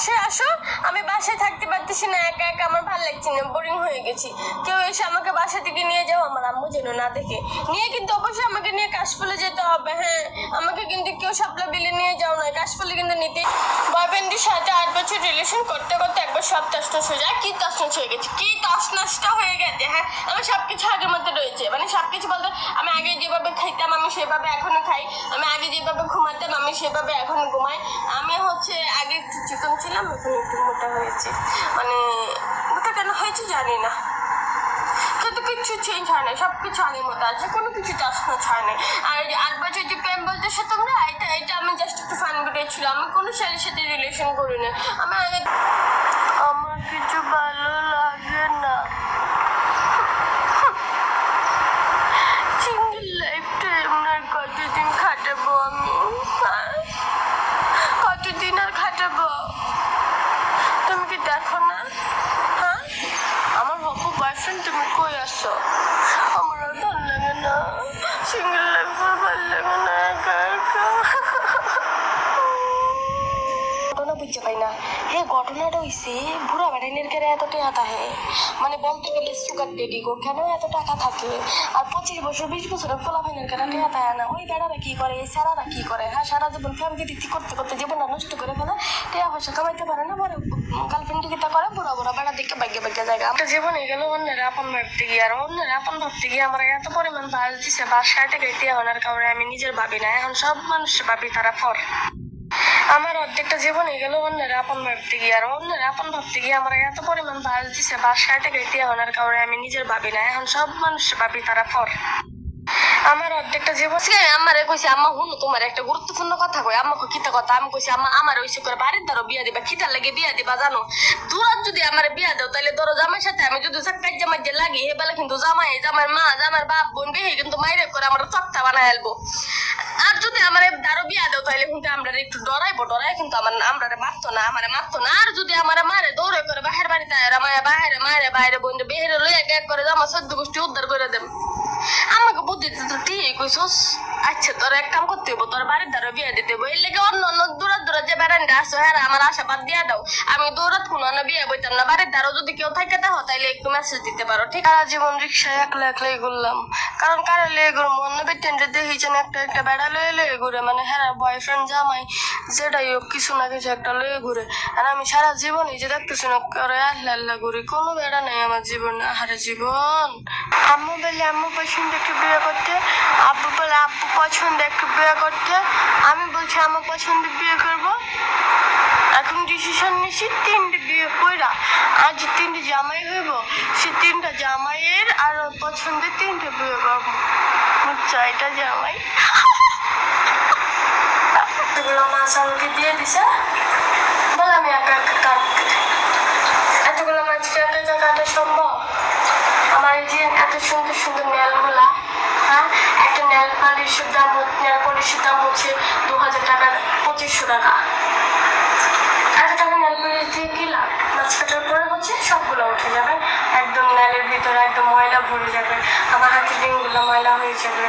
বাসায় আসো। আমি বাসায় থাকতে পারতেছি না, একা একা আমার ভালো লাগছে না, বোরিং হয়ে গেছি। কেউ এসে আমাকে বাসা থেকে নিয়ে যাও, আমার আম্মু যেন না দেখে। নিয়ে কিন্তু অবশ্যই আমাকে নিয়ে কাশফুলে যেতে হবে। হ্যাঁ, আমাকে কিন্তু কেউ শাপলা বিলে নিয়ে যাও না, কাশফুলে কিন্তু নিতে। বয়ফ্রেন্ডের সাথে 8 বছর রিলেশন করতে করতে একবার সব তছনছ হয়ে যায়। কি তছনছ হয়ে গেছে, কি তছনছটা হয়ে গেছে। হ্যাঁ, আমার সবকিছু আগের মধ্যে রয়েছে, মানে সবকিছু বলতে আমি আগে যেভাবে খাইতাম আমি সেভাবে এখনো খাই, আমি আগে যেভাবে ঘুমাতাম আমি সেভাবে এখনো ঘুমাই। আমি হচ্ছে আগে একটু চিকন ছিলাম, এখন একটু মোটা হয়েছে। মানে মোটা কেন হয়েছে জানি না, কিন্তু কিছু চেঞ্জ হয় না, সবকিছু আগের মতো আছে, কোনো কিছু তছনছ হয় না। আর 8 বছর যে প্রেম বলতেছো তোমরা, এটা আমি জাস্ট একটু ফান ভিডিও ছিল, আমি কোনো ছেলের সাথে রিলেশন করি না। আমি আগে আমার কিছু ভালো লাগে না, সিঙ্গেল লাইফটা এমন কতদিন খাটাবো আমি, কতদিন আর খাটাবো? তুমি কি দেখো না? হ্যাঁ, আমার হবু বয়ফ্রেন্ড তুমি কই আসো? আমার আর ভালো লাগে না, সিঙ্গেল লাইফ আর ভালো লাগে না, একা একা। ঘটনা বুঝতে পাই না। হে ঘটনাটা হইছে বুড়া বেড়াইনের কেন এত টাকা থাকে, মানে বলতে গেলে সুগার ডেডি গো কেন এত টাকা থাকে? আর 25 বছর 20 বছরের ফলাফাইনের কেন টাকা থাকে না? ওই বেড়ারা কি করে, এই সারারা কি করে? হ্যাঁ, সারা জীবন ফ্যামিলি দিতে করতে করতে জীবনটা নষ্ট করে ফেলে, টাকা পয়সা কামাইতে পারে না, পরে গার্লফ্রেন্ড দিকে করে বুড়া বুড়া বেড়া দিকে ভাগ্যে ভাগ্যে জায়গা। আমার জীবনে গেল অন্যের আপন ভাবতে গিয়ে, আর অন্যের আপন ভাবতে গিয়ে আমার এত পরিমাণ বাস দিছে, বাস 60 টাকা দিয়ে হওয়ার কারণে আমি নিজের ভাবি না, এখন সব মানুষ ভাবি তারা ফর। আমার অর্ধেকটা জীবনে গেল অন্যের আপন ভাবতে গিয়ে, আর অন্যের আপন ভাবতে গিয়ে আমার এত পরিমাণ বাস দিছে, বাস 60 টাকা দিয়ে হওয়ার কারণে আমি নিজের ভাবি না, এখন সব মানুষ ভাবি তারা ফর। আমার অর্ধেকটা জীবন আমারে কইছে আম্মা হুনো তোমার একটা গুরুত্বপূর্ণ কথা কই। আম্মাকে কিতা কথা? আমি কইছি আম্মা আমার ওইসে করে বাড়ির দ্বারও বিয়া দিবা, খিদার লাগে বিয়া দিবা জানো? দূরাত যদি আমার বিয়া দাও তাহলে ধরো জামাইয়ের সাথে আমি যদি কাজ জামাই যে লাগি হে বেলা কিন্তু জামার মা জামার বাপ বোন বেহে কিন্তু মাইরে করে আমার তক্তা বানায় আলবো। আর যদি আমার দ্বারও বিয়া দাও তাহলে কিন্তু আমরা একটু ডরাই কিন্তু আমরা মারতো না, আমারে মারতো না। আর যদি আমার মারে দৌড়ে করে বাহের বাড়িতে বাহিরে মায়ের বাইরে বোন বেহেরে লইয়া এক করে জামা 14 গোষ্ঠী উদ্ধার করে দেব। আমাকে বুদ্ধি তো ঠিক কইছস। আচ্ছা, তোর এক কাম করতে হইব, তোর বাড়ির দ্বারা বিয়া দিতে হইব। এর লেগে অন্য অন্য দূরাত দূরাত যে বেড়ানটা আসো হ্যাঁ আমার আশাবাদ দিয়া দাও, আমি দৌড়াত কোনো বিয়ে বইতাম না। বাড়ির দ্বারাও যদি কেউ থাকে দেখো তাইলে একটু মেসেজ দিতে পারো, ঠিক? সারা জীবন রিক্সায় একলা একলাই ঘুরলাম, কারণ কারে লয়ে ঘুরবো? অন্য বেটেন্ডে দেখেছেন একটা একটা বেড়া লয়ে ঘুরে, মানে হ্যাঁ বয়ফ্রেন্ড জামাই যেটাই হোক কিছু না কিছু একটা লয়ে ঘুরে। আর আমি সারা জীবনই যে দেখতেছি না করে আল্লাহ আল্লাহ ঘুরি, কোনো বেড়া নাই আমার জীবনে। আহারে জীবন। আম্মু বলে আম্মু পছন্দ একটু বিয়ে করতে, আব্বু বলে আব্বু পছন্দ একটু বিয়ে করতে, আমি বলছি আমার পছন্দ বিয়ে করবো। এখন ডিসিশন নিছি 3টে বিয়ে কইরা আর যে 3টে জামাই হইব, সে 3টা জামাইয়ের আর পছন্দের 3টে বিয়ে করবো। 6টা জামাই। এগুলো মাছ আমাকে দিয়ে দিছে, বলে আমি একা একা কাটতে। এতগুলো মাছকে একা একা কাটা সম্ভব? আমার এই যে এত সুন্দর সুন্দর নেলগুলা, হ্যাঁ একটা নেল পলিশের দাম হচ্ছে 2000 টাকা, 2500 টাকা। এত টাকা নেল পলিশ দিয়ে কি লাভ? মাছ কাটার পরে হচ্ছে সবগুলো উঠে যাবে, একদম নেলের ভিতরে একদম ময়লা ভরে যাবে, আমার হাতের রিংগুলো ময়লা হয়ে যাবে।